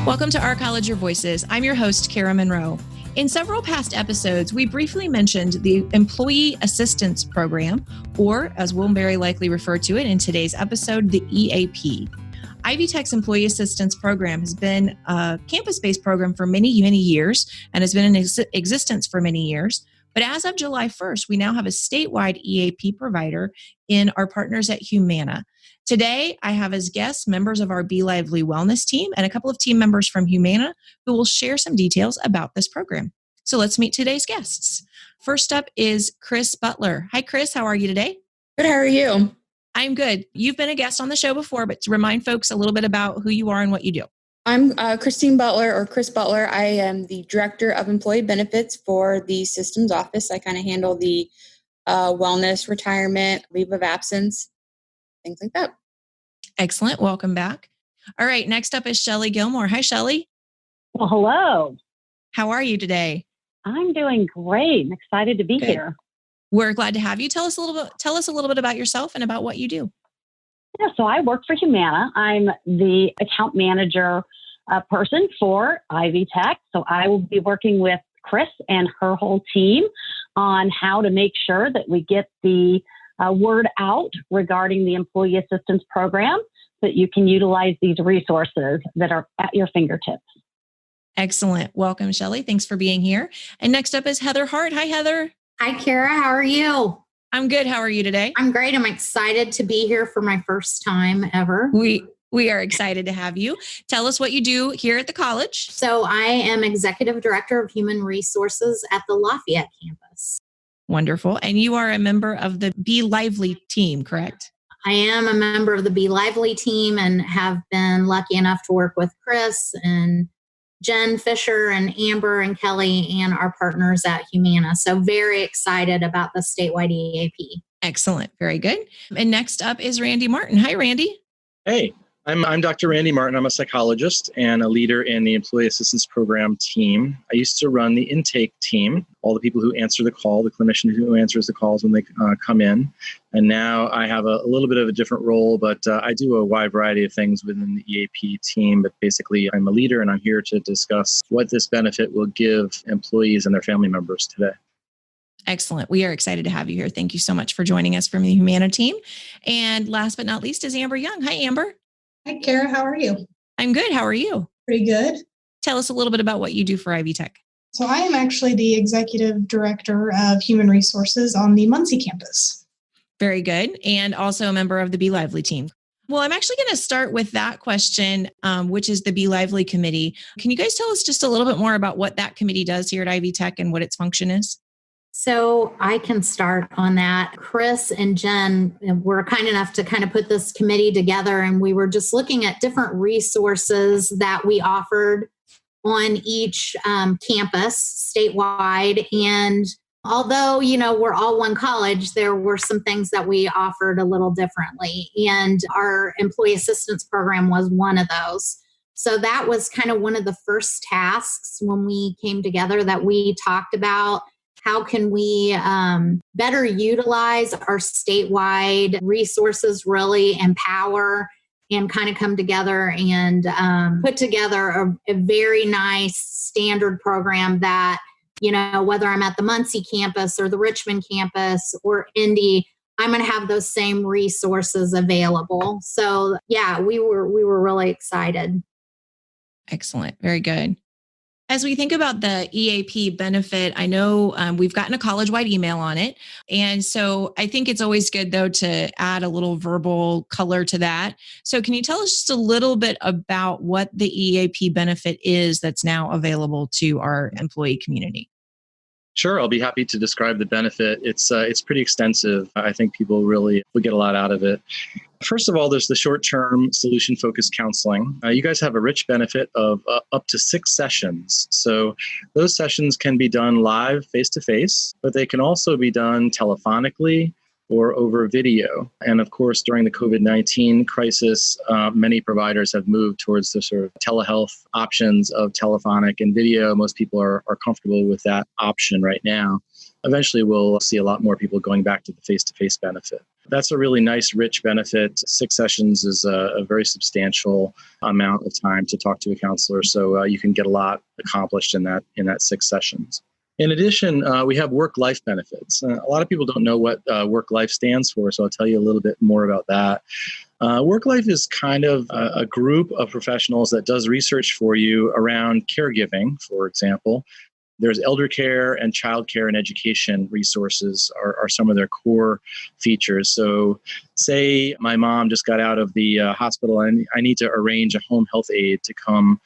Welcome to Our College Your Voices. I'm your host, Kara Monroe. In several past episodes, we briefly mentioned the Employee Assistance Program, or as we'll very likely refer to it in today's episode, the EAP. Ivy Tech's Employee Assistance Program has been a campus-based program for many years and has been in existence for many years. But as of July 1st, we now have a statewide EAP provider in our partners at Humana. Today, I have as guests members of our Be Lively Wellness team and a couple of team members from Humana who will share some details about this program. So let's meet today's guests. First up is Chris Butler. Hi, Chris. How are you today? Good. How are you? I'm good. You've been a guest on the show before, but to remind folks a little bit about who you are and what you do. I'm Christine Butler, or Chris Butler. I am the Director of Employee Benefits for the Systems Office. I kind of handle the wellness, retirement, leave of absence, things like that. Excellent. Welcome back. All right. Next up is Shelly Gilmore. Hi, Shelly. Well, hello. How are you today? I'm doing great. I'm excited to be here. We're glad to have you. Tell us a little bit about yourself and about what you do. Yeah, so I work for Humana. I'm the account manager person for Ivy Tech. So I will be working with Chris and her whole team on how to make sure that we get the word out regarding the Employee Assistance Program so that you can utilize these resources that are at your fingertips. Excellent. Welcome, Shelly. Thanks for being here. And next up is Heather Hart. Hi, Heather. Hi, Kara. How are you? I'm good. How are you today? I'm great. I'm excited to be here for my first time ever. We are excited to have you. Tell us what you do here at the college. So I am Executive Director of Human Resources at the Lafayette campus. Wonderful. And you are a member of the Be Lively team, correct? I am a member of the Be Lively team and have been lucky enough to work with Chris and Jen Fisher and Amber and Kelly and our partners at Humana. So very excited about the statewide EAP. Excellent. Very good. And next up is Randy Martin. Hi, Randy. Hey, I'm Dr. Randy Martin. I'm a psychologist and a leader in the Employee Assistance Program team. I used to run the intake team, all the people who answer the call, the clinician who answers the calls when they come in. And now I have a little bit of a different role, but I do a wide variety of things within the EAP team. But basically, I'm a leader and I'm here to discuss what this benefit will give employees and their family members today. Excellent. We are excited to have you here. Thank you so much for joining us from the Humana team. And last but not least is Amber Young. Hi, Amber. Hi, Kara. How are you? I'm good. How are you? Pretty good. Tell us a little bit about what you do for Ivy Tech. So I am actually the Executive Director of Human Resources on the Muncie campus. Very good. And also a member of the Be Lively team. Well, I'm actually going to start with that question, which is the Be Lively committee. Can you guys tell us just a little bit more about what that committee does here at Ivy Tech and what its function is? So I can start on that. Chris and Jen were kind enough to kind of put this committee together, and we were just looking at different resources that we offered on each campus statewide. And although, we're all one college, there were some things that we offered a little differently. And our employee assistance program was one of those. So that was kind of one of the first tasks when we came together that we talked about. How can we better utilize our statewide resources, really empower and kind of come together and put together a very nice standard program that, whether I'm at the Muncie campus or the Richmond campus or Indy, I'm going to have those same resources available. So yeah, we were really excited. Excellent. Very good. As we think about the EAP benefit, I know we've gotten a college-wide email on it. And so I think it's always good, though, to add a little verbal color to that. So can you tell us just a little bit about what the EAP benefit is that's now available to our employee community? Sure, I'll be happy to describe the benefit. It's pretty extensive. I think people really will get a lot out of it. First of all, there's the short-term solution-focused counseling. You guys have a rich benefit of up to 6 sessions. So those sessions can be done live, face-to-face, but they can also be done telephonically or over video. And of course, during the COVID-19 crisis, many providers have moved towards the sort of telehealth options of telephonic and video. Most people are comfortable with that option right now. Eventually, we'll see a lot more people going back to the face-to-face benefit. That's a really nice, rich benefit. 6 sessions is a very substantial amount of time to talk to a counselor. So you can get a lot accomplished in that 6 sessions. In addition, we have work-life benefits. A lot of people don't know what work-life stands for, so I'll tell you a little bit more about that. Work-life is kind of a group of professionals that does research for you around caregiving, for example. There's elder care and child care and education resources are some of their core features. So say my mom just got out of the hospital and I need to arrange a home health aide to come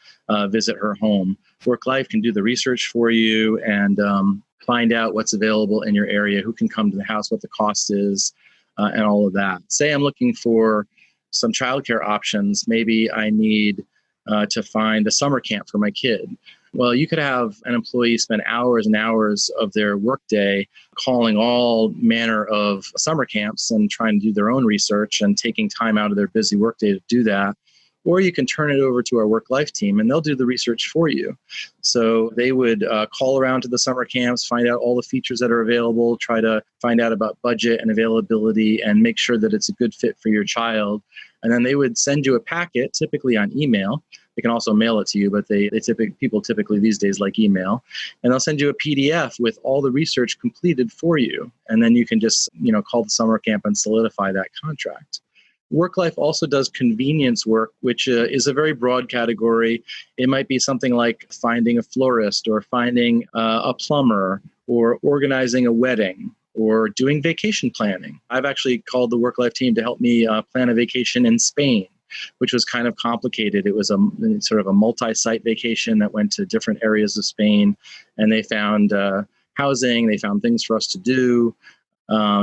visit her home. Worklife can do the research for you and find out what's available in your area, who can come to the house, what the cost is, and all of that. Say I'm looking for some childcare options. Maybe I need to find a summer camp for my kid. Well, you could have an employee spend hours and hours of their workday calling all manner of summer camps and trying to do their own research and taking time out of their busy workday to do that. Or you can turn it over to our work-life team and they'll do the research for you. So they would call around to the summer camps, find out all the features that are available, try to find out about budget and availability and make sure that it's a good fit for your child. And then they would send you a packet, typically on email. They can also mail it to you, but people typically these days like email. And they'll send you a PDF with all the research completed for you. And then you can just, call the summer camp and solidify that contract. Worklife also does convenience work, which is a very broad category. It might be something like finding a florist or finding a plumber or organizing a wedding or doing vacation planning. I've actually called the Worklife team to help me plan a vacation in Spain, which was kind of complicated. It was a sort of a multi-site vacation that went to different areas of Spain, and they found housing, they found things for us to do,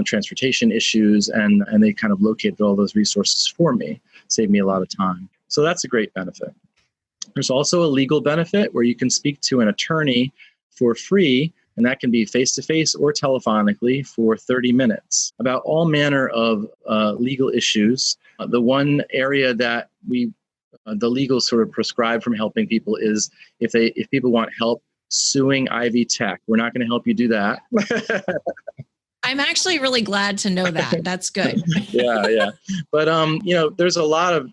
transportation issues, and they kind of located all those resources for me, saved me a lot of time. So that's a great benefit. There's also a legal benefit where you can speak to an attorney for free, and that can be face-to-face or telephonically for 30 minutes about all manner of legal issues. The one area that the legal sort of prescribe from helping people is if people want help suing Ivy Tech. We're not going to help you do that. I'm actually really glad to know that. That's good. Yeah. But, there's a lot of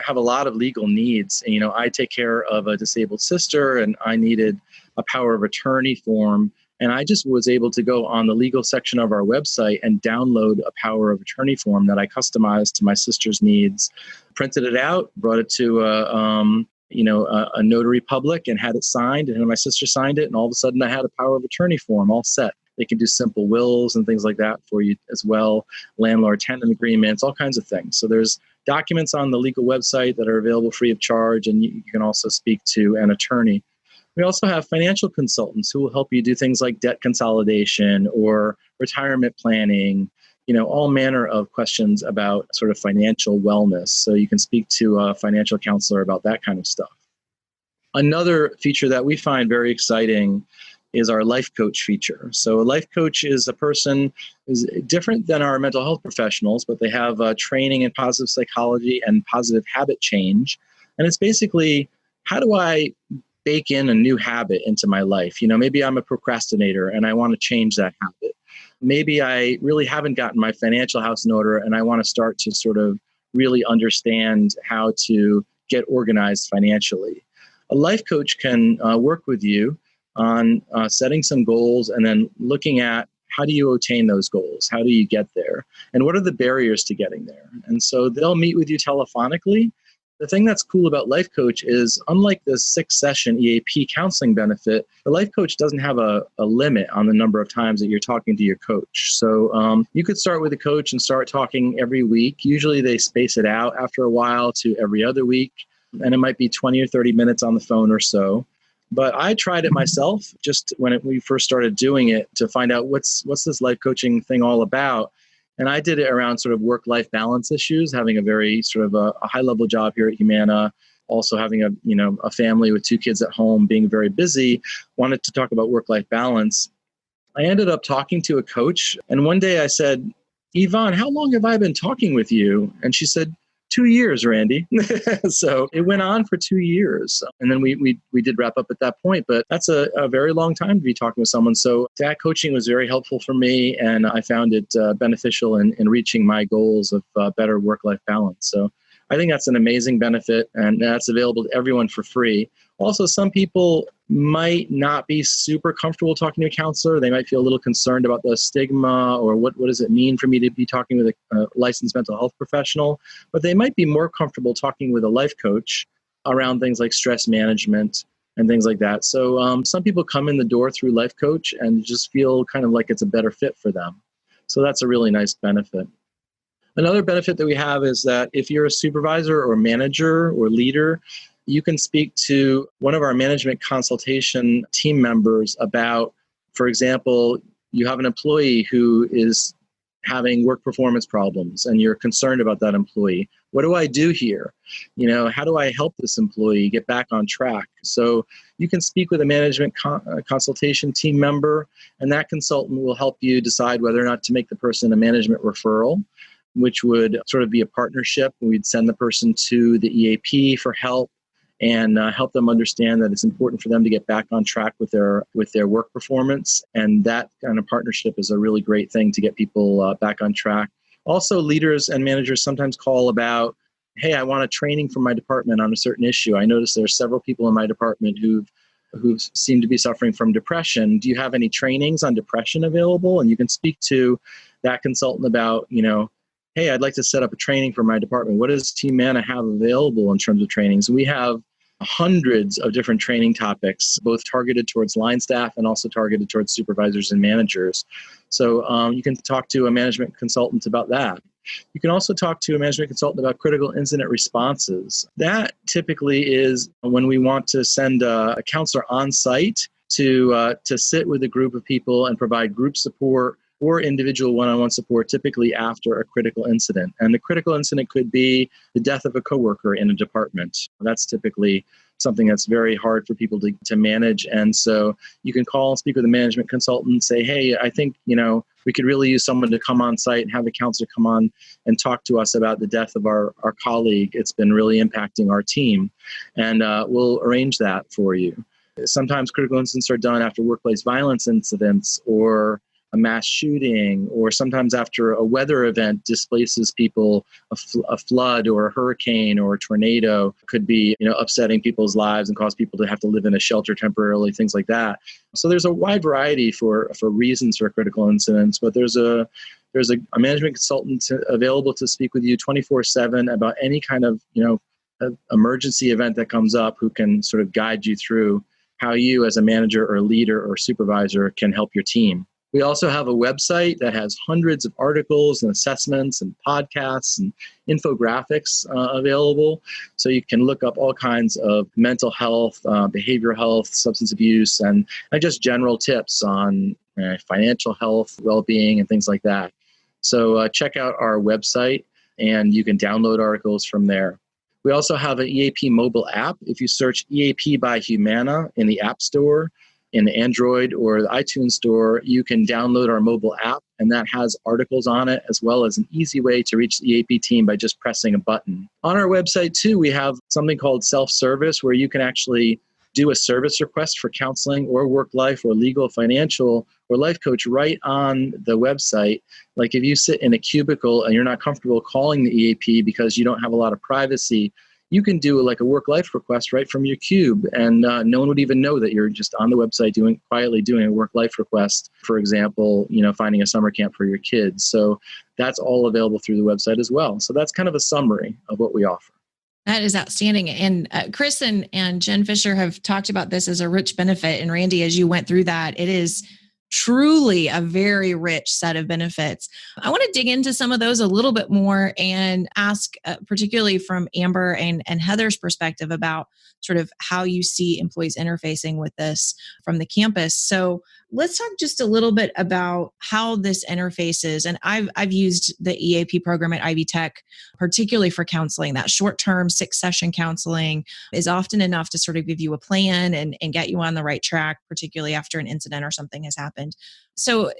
have a lot of legal needs. And, I take care of a disabled sister and I needed a power of attorney form. And I just was able to go on the legal section of our website and download a power of attorney form that I customized to my sister's needs, printed it out, brought it to a notary public and had it signed. And my sister signed it. And all of a sudden I had a power of attorney form all set. They can do simple wills and things like that for you as well, landlord-tenant agreements, all kinds of things. So there's documents on the legal website that are available free of charge, and you can also speak to an attorney. We also have financial consultants who will help you do things like debt consolidation or retirement planning, all manner of questions about sort of financial wellness. So you can speak to a financial counselor about that kind of stuff. Another feature that we find very exciting is our life coach feature. So a life coach is a person is different than our mental health professionals, but they have training in positive psychology and positive habit change. And it's basically, how do I bake in a new habit into my life? Maybe I'm a procrastinator and I want to change that habit. Maybe I really haven't gotten my financial house in order and I want to start to sort of really understand how to get organized financially. A life coach can work with you on setting some goals and then looking at how do you attain those goals? How do you get there? And what are the barriers to getting there? And so they'll meet with you telephonically. The thing that's cool about Life Coach is, unlike the 6-session EAP counseling benefit, the Life Coach doesn't have a limit on the number of times that you're talking to your coach. So you could start with a coach and start talking every week. Usually they space it out after a while to every other week, and it might be 20 or 30 minutes on the phone or so. But I tried it myself just when we first started doing it to find out what's this life coaching thing all about. And I did it around sort of work-life balance issues, having a very sort of a high-level job here at Humana, also having a family with 2 kids at home, being very busy, wanted to talk about work-life balance. I ended up talking to a coach. And one day I said, Yvonne, how long have I been talking with you? And she said, 2 years, Randy. So it went on for 2 years. And then we did wrap up at that point, but that's a very long time to be talking with someone. So that coaching was very helpful for me. And I found it beneficial in reaching my goals of better work-life balance. So I think that's an amazing benefit, and that's available to everyone for free. Also, some people might not be super comfortable talking to a counselor. They might feel a little concerned about the stigma, or what does it mean for me to be talking with a licensed mental health professional. But they might be more comfortable talking with a life coach around things like stress management and things like that. So some people come in the door through life coach and just feel kind of like it's a better fit for them. So that's a really nice benefit. Another benefit that we have is that if you're a supervisor or manager or leader, you can speak to one of our management consultation team members about, for example, you have an employee who is having work performance problems and you're concerned about that employee. What do I do here? How do I help this employee get back on track? So you can speak with a management consultation team member, and that consultant will help you decide whether or not to make the person a management referral, which would sort of be a partnership. We'd send the person to the EAP for help and help them understand that it's important for them to get back on track with their work performance. And that kind of partnership is a really great thing to get people back on track. Also, leaders and managers sometimes call about, hey, I want a training from my department on a certain issue. I noticed there are several people in my department who seem to be suffering from depression. Do you have any trainings on depression available? And you can speak to that consultant about, hey, I'd like to set up a training for my department. What does Humana have available in terms of trainings? We have hundreds of different training topics, both targeted towards line staff and also targeted towards supervisors and managers. So you can talk to a management consultant about that. You can also talk to a management consultant about critical incident responses. That typically is when we want to send a counselor on site to sit with a group of people and provide group support or individual one-on-one support, typically after a critical incident. And the critical incident could be the death of a coworker in a department. That's typically something that's very hard for people to manage. And so you can call and speak with a management consultant and say, hey, I think, we could really use someone to come on site and have a counselor come on and talk to us about the death of our colleague. It's been really impacting our team. And we'll arrange that for you. Sometimes critical incidents are done after workplace violence incidents or a mass shooting, or sometimes after a weather event displaces people, a flood or a hurricane or a tornado could be, upsetting people's lives and cause people to have to live in a shelter temporarily, things like that. So there's a wide variety for reasons for critical incidents, but there's a management consultant available to speak with you 24/7 about any kind of, emergency event that comes up, who can sort of guide you through how you as a manager or leader or supervisor can help your team. We also have a website that has hundreds of articles and assessments and podcasts and infographics available. So you can look up all kinds of mental health, behavioral health, substance abuse, and just general tips on financial health, well-being, and things like that. So check out our website, and you can download articles from there. We also have an EAP mobile app. If you search EAP by Humana in the App Store, in the Android or the iTunes store, you can download our mobile app, and that has articles on it, as well as an easy way to reach the EAP team by just pressing a button. On our website, too, we have something called self-service, where you can actually do a service request for counseling or work life or legal, financial, or life coach right on the website. Like if you sit in a cubicle and you're not comfortable calling the EAP because you don't have a lot of privacy, you can do like a work-life request right from your cube, and no one would even know that you're just on the website quietly doing a work-life request. For example, finding a summer camp for your kids. So that's all available through the website as well. So that's kind of a summary of what we offer. That is outstanding. And Chris and Jen Fisher have talked about this as a rich benefit. And Randy, as you went through that, it is truly a very rich set of benefits. I want to dig into some of those a little bit more and ask, particularly from Amber and Heather's perspective, about sort of how you see employees interfacing with this from the campus. So let's talk just a little bit about how this interfaces. And I've used the EAP program at Ivy Tech, particularly for counseling. That short-term 6-session counseling is often enough to sort of give you a plan and get you on the right track, particularly after an incident or something has happened. So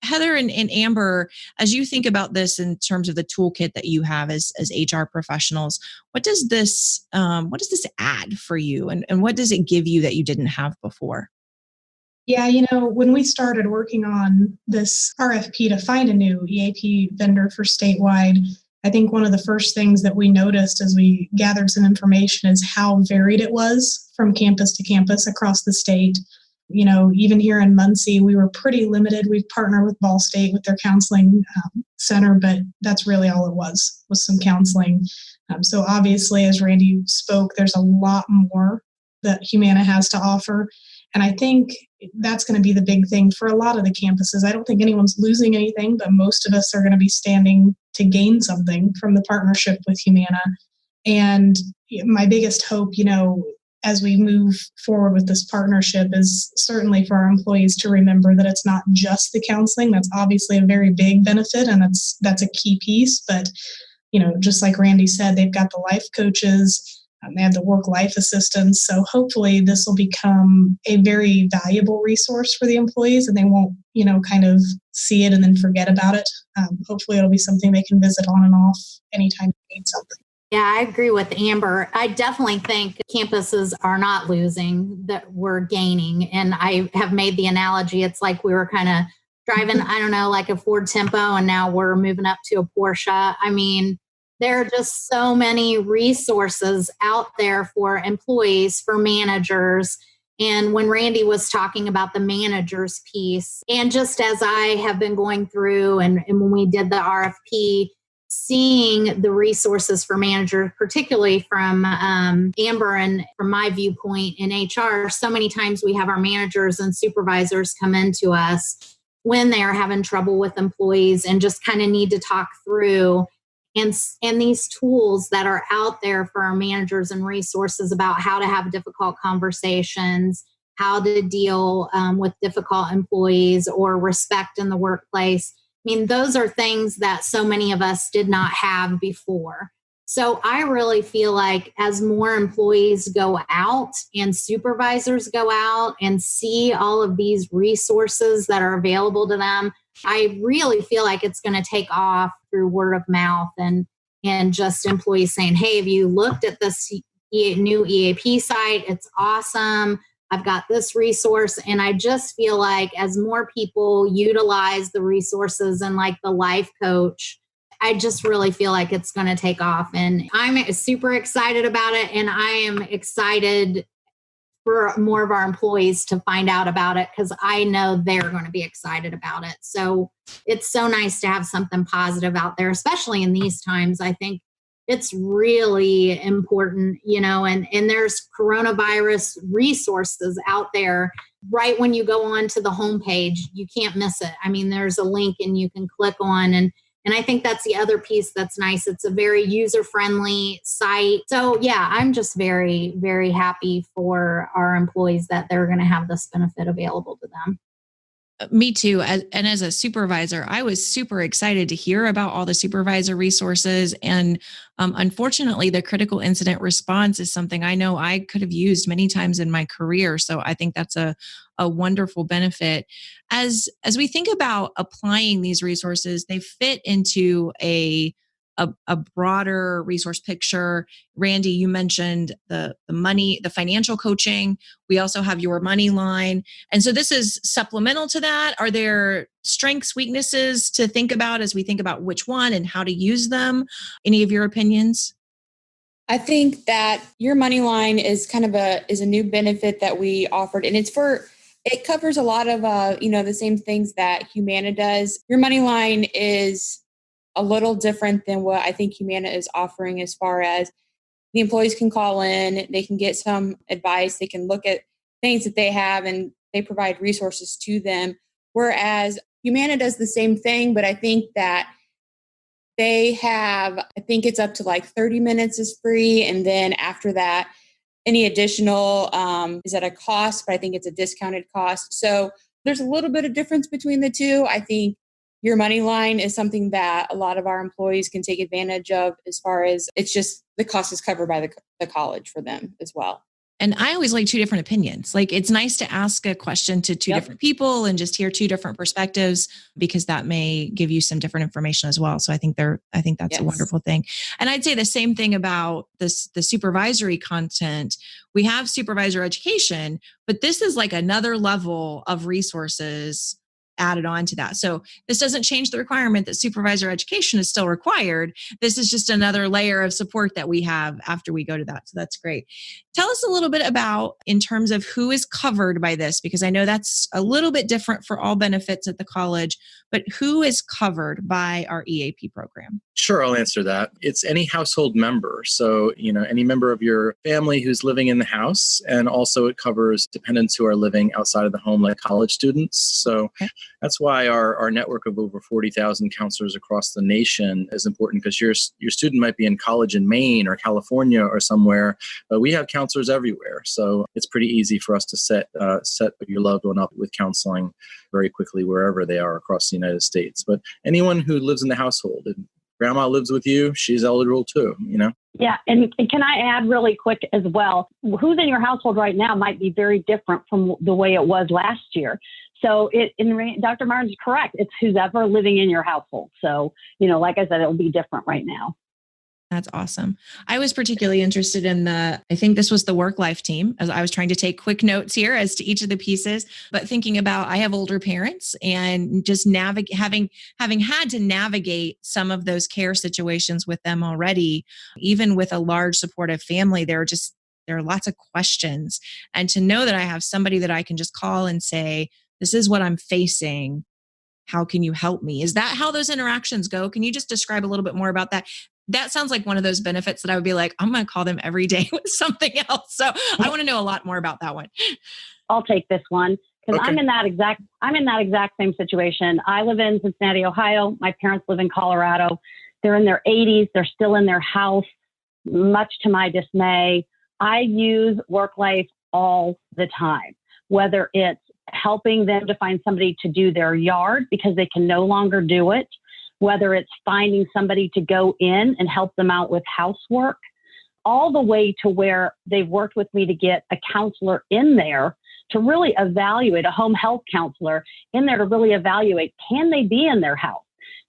Heather and Amber, as you think about this in terms of the toolkit that you have as HR professionals, what does this add for you, and what does it give you that you didn't have before? Yeah, when we started working on this RFP to find a new EAP vendor for statewide, I think one of the first things that we noticed as we gathered some information is how varied it was from campus to campus across the state. Even here in Muncie, we were pretty limited. We've partnered with Ball State with their counseling center, but that's really all it was some counseling. So obviously, as Randy spoke, there's a lot more that Humana has to offer. And I think that's going to be the big thing for a lot of the campuses. I don't think anyone's losing anything, but most of us are going to be standing to gain something from the partnership with Humana. And my biggest hope, as we move forward with this partnership, is certainly for our employees to remember that it's not just the counseling. That's obviously a very big benefit, and that's a key piece. But, just like Randy said, they've got the life coaches, they have the Worklife assistants. So hopefully this will become a very valuable resource for the employees, and they won't, kind of see it and then forget about it. Hopefully it'll be something they can visit on and off anytime they need something. Yeah, I agree with Amber. I definitely think campuses are not losing, that we're gaining. And I have made the analogy, it's like we were kind of driving, like a Ford Tempo, and now we're moving up to a Porsche. I mean, there are just so many resources out there for employees, for managers. And when Randy was talking about the managers piece, and just as I have been going through and when we did the RFP, seeing the resources for managers, particularly from Amber and from my viewpoint in HR, so many times we have our managers and supervisors come into us when they are having trouble with employees and just kind of need to talk through. And these tools that are out there for our managers and resources about how to have difficult conversations, how to deal with difficult employees or respect in the workplace. I mean, those are things that so many of us did not have before. So I really feel like as more employees go out and supervisors go out and see all of these resources that are available to them, I really feel like it's going to take off through word of mouth and just employees saying, hey, have you looked at this new EAP site? It's awesome. I've got this resource. And I just feel like as more people utilize the resources and like the life coach, I just really feel like it's going to take off. And I'm super excited about it. And I am excited for more of our employees to find out about it, because I know they're going to be excited about it. So it's so nice to have something positive out there, especially in these times. I think it's really important, and there's coronavirus resources out there. Right when you go on to the homepage, you can't miss it. I mean, there's a link and you can click on, and I think that's the other piece that's nice. It's a very user-friendly site. So yeah, I'm just very, very happy for our employees that they're going to have this benefit available to them. Me too. And as a supervisor, I was super excited to hear about all the supervisor resources. And unfortunately, the critical incident response is something I know I could have used many times in my career. So I think that's a wonderful benefit. As we think about applying these resources, they fit into a broader resource picture. Randy, you mentioned the money, the financial coaching. We also have your money line. And so this is supplemental to that. Are there strengths, weaknesses to think about as we think about which one and how to use them? Any of your opinions? I think that your money line is kind of a new benefit that we offered, and it covers a lot of the same things that Humana does. Your money line is a little different than what I think Humana is offering, as far as the employees can call in, they can get some advice, they can look at things that they have, and they provide resources to them. Whereas Humana does the same thing, but I think that they have, I think it's up to like 30 minutes is free. And then after that, any additional is at a cost, but I think it's a discounted cost. So There's a little bit of difference between the two. I think your money line is something that a lot of our employees can take advantage of, as far as it's just the cost is covered by the college for them as well. And I always like two different opinions. Like, it's nice to ask a question to two different people and just hear two different perspectives, because that may give you some different information as well. So I think that's a wonderful thing. And I'd say the same thing about the supervisory content. We have supervisor education, but this is like another level of resources added on to that. So this doesn't change the requirement that supervisor education is still required. This is just another layer of support that we have after we go to that. So that's great. Tell us a little bit about, in terms of who is covered by this, because I know that's a little bit different for all benefits at the college, but who is covered by our EAP program? Sure, I'll answer that. It's any household member. So, any member of your family who's living in the house, and also it covers dependents who are living outside of the home, like college students. So that's why our network of over 40,000 counselors across the nation is important, because your student might be in college in Maine or California or somewhere, but we have counselors everywhere. So it's pretty easy for us to set your loved one up with counseling very quickly wherever they are across the United States. But anyone who lives in the household, and grandma lives with you, she's eligible too, Yeah. And can I add really quick as well, who's in your household right now might be very different from the way it was last year. So Dr. Martin's is correct. It's who's ever living in your household. So, like I said, it'll be different right now. That's awesome. I was particularly interested in I think this was the Worklife team, as I was trying to take quick notes here as to each of the pieces, but thinking about, I have older parents, and just having had to navigate some of those care situations with them already, even with a large supportive family, there are lots of questions. And to know that I have somebody that I can just call and say, this is what I'm facing. How can you help me? Is that how those interactions go? Can you just describe a little bit more about that? That sounds like one of those benefits that I would be like, I'm going to call them every day with something else. So I want to know a lot more about that one. I'll take this one, because Okay. I'm in that exact same situation. I live in Cincinnati, Ohio. My parents live in Colorado. They're in their 80s. They're still in their house, much to my dismay. I use Worklife all the time, whether it's helping them to find somebody to do their yard because they can no longer do it, whether it's finding somebody to go in and help them out with housework, all the way to where they've worked with me to get a counselor in there to really evaluate, a home health counselor in there to really evaluate, can they be in their house?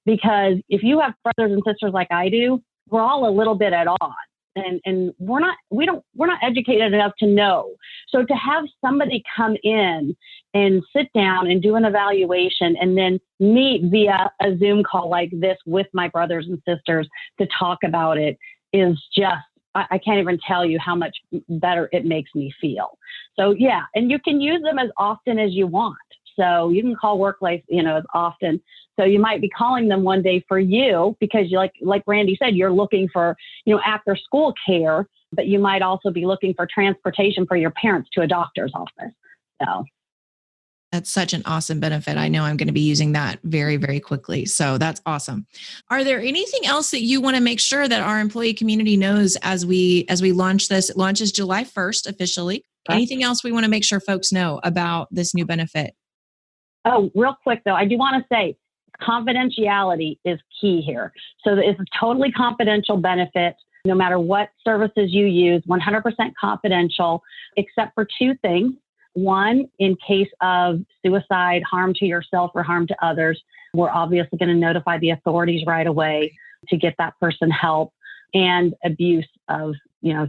Because if you have brothers and sisters like I do, we're all a little bit at odds. And we're not educated enough to know. So to have somebody come in and sit down and do an evaluation, and then meet via a Zoom call like this with my brothers and sisters to talk about it, is just, I can't even tell you how much better it makes me feel. So yeah, and you can use them as often as you want. So you can call Worklife, as often. So you might be calling them one day for you because you like Randy said, you're looking for, after school care, but you might also be looking for transportation for your parents to a doctor's office. So that's such an awesome benefit. I know I'm going to be using that very, very quickly. So that's awesome. Are there anything else that you want to make sure that our employee community knows as we launch this? It launches July 1st officially. Okay. Anything else we want to make sure folks know about this new benefit? Oh, real quick though, I do want to say confidentiality is key here. So it's a totally confidential benefit, no matter what services you use, 100% confidential, except for two things. One, in case of suicide, harm to yourself or harm to others, we're obviously going to notify the authorities right away to get that person help, and abuse of,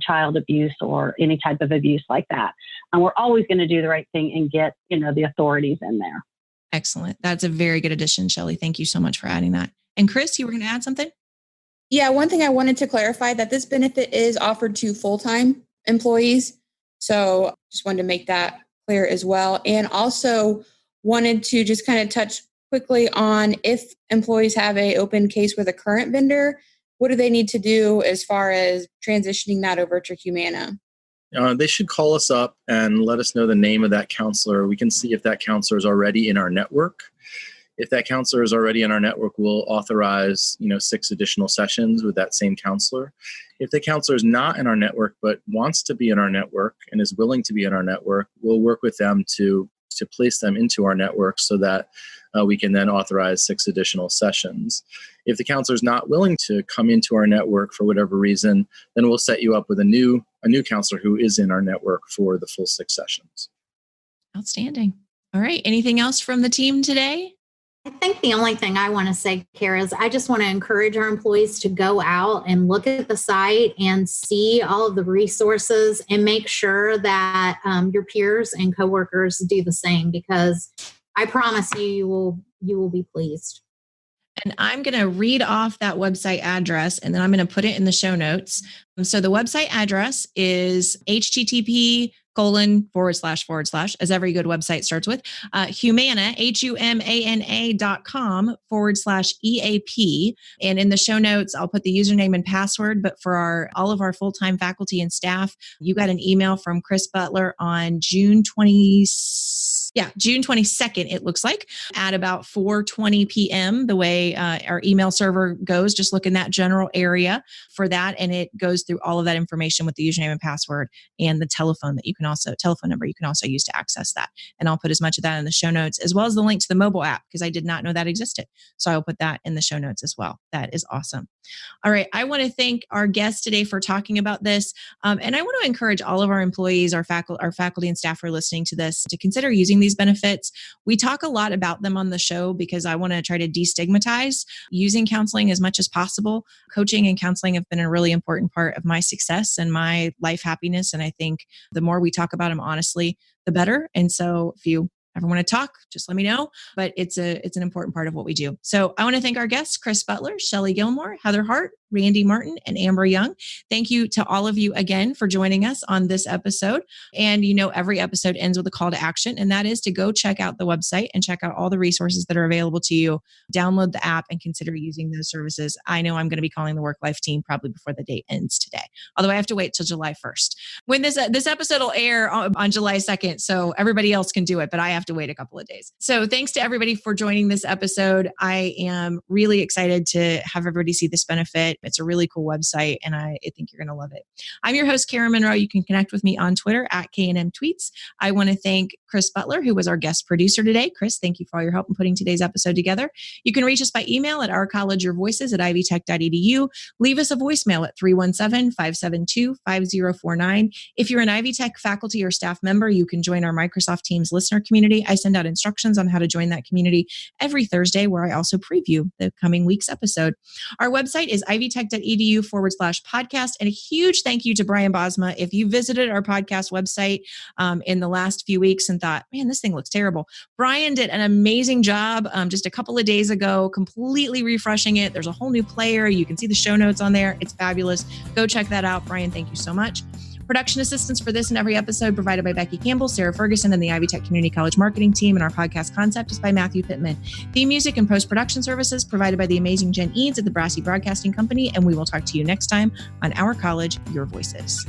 child abuse or any type of abuse like that. And we're always going to do the right thing and get, the authorities in there. Excellent. That's a very good addition, Shelly. Thank you so much for adding that. And Chris, you were going to add something? Yeah, one thing I wanted to clarify, that this benefit is offered to full-time employees. So just wanted to make that clear as well. And also wanted to just kind of touch quickly on, if employees have an open case with a current vendor, what do they need to do as far as transitioning that over to Humana? They should call us up and let us know the name of that counselor. We can see if that counselor is already in our network. If that counselor is already in our network, we'll authorize, 6 additional sessions with that same counselor. If the counselor is not in our network but wants to be in our network and is willing to be in our network, we'll work with them to to place them into our network so that we can then authorize 6 additional sessions. If the counselor is not willing to come into our network for whatever reason, then we'll set you up with a new counselor who is in our network for the full 6 sessions. Outstanding. All right. Anything else from the team today? I think the only thing I want to say, Kara, is I just want to encourage our employees to go out and look at the site and see all of the resources and make sure that your peers and coworkers do the same, because I promise you will be pleased. And I'm going to read off that website address, and then I'm going to put it in the show notes. So the website address is http:// as every good website starts with, Humana, HUMANA.com/EAP. And in the show notes, I'll put the username and password. But for all of our full-time faculty and staff, you got an email from Chris Butler on June 22nd, it looks like, at about 4:20 p.m. The way our email server goes, just look in that general area for that. And it goes through all of that information with the username and password and the telephone number you can also use to access that. And I'll put as much of that in the show notes, as well as the link to the mobile app, because I did not know that existed. So I'll put that in the show notes as well. That is awesome. All right. I want to thank our guests today for talking about this. And I want to encourage all of our employees, our faculty and staff who are listening to this, to consider using these benefits. We talk a lot about them on the show because I want to try to destigmatize using counseling as much as possible. Coaching and counseling have been a really important part of my success and my life happiness. And I think the more we talk about them honestly, the better. And so if you ever want to talk, just let me know. But it's an important part of what we do. So I want to thank our guests, Chris Butler, Shelly Gilmore, Heather Hart, Randy Martin, and Amber Young. Thank you to all of you again for joining us on this episode. And every episode ends with a call to action, and that is to go check out the website and check out all the resources that are available to you. Download the app and consider using those services. I know I'm going to be calling the Worklife team probably before the date ends today, although I have to wait till July 1st. When this episode will air on July 2nd, so everybody else can do it, but I have to wait a couple of days. So thanks to everybody for joining this episode. I am really excited to have everybody see this benefit. It's a really cool website, and I think you're going to love it. I'm your host, Kara Monroe. You can connect with me on Twitter at K&M Tweets. I want to thank Chris Butler, who was our guest producer today. Chris, thank you for all your help in putting today's episode together. You can reach us by email at ourcollegeyourvoices@ivytech.edu. Leave us a voicemail at 317-572-5049. If you're an Ivy Tech faculty or staff member, you can join our Microsoft Teams listener community. I send out instructions on how to join that community every Thursday, where I also preview the coming week's episode. Our website is ivytech.edu/podcast. And a huge thank you to Brian Bosma. If you visited our podcast website in the last few weeks and thought, man, this thing looks terrible, Brian did an amazing job just a couple of days ago, completely refreshing it. There's a whole new player. You can see the show notes on there. It's fabulous. Go check that out. Brian, thank you so much. Production assistance for this and every episode provided by Becky Campbell, Sarah Ferguson, and the Ivy Tech Community College marketing team. And our podcast concept is by Matthew Pittman. Theme music and post-production services provided by the amazing Jen Eads at the Brassy Broadcasting Company. And we will talk to you next time on Our College, Your Voices.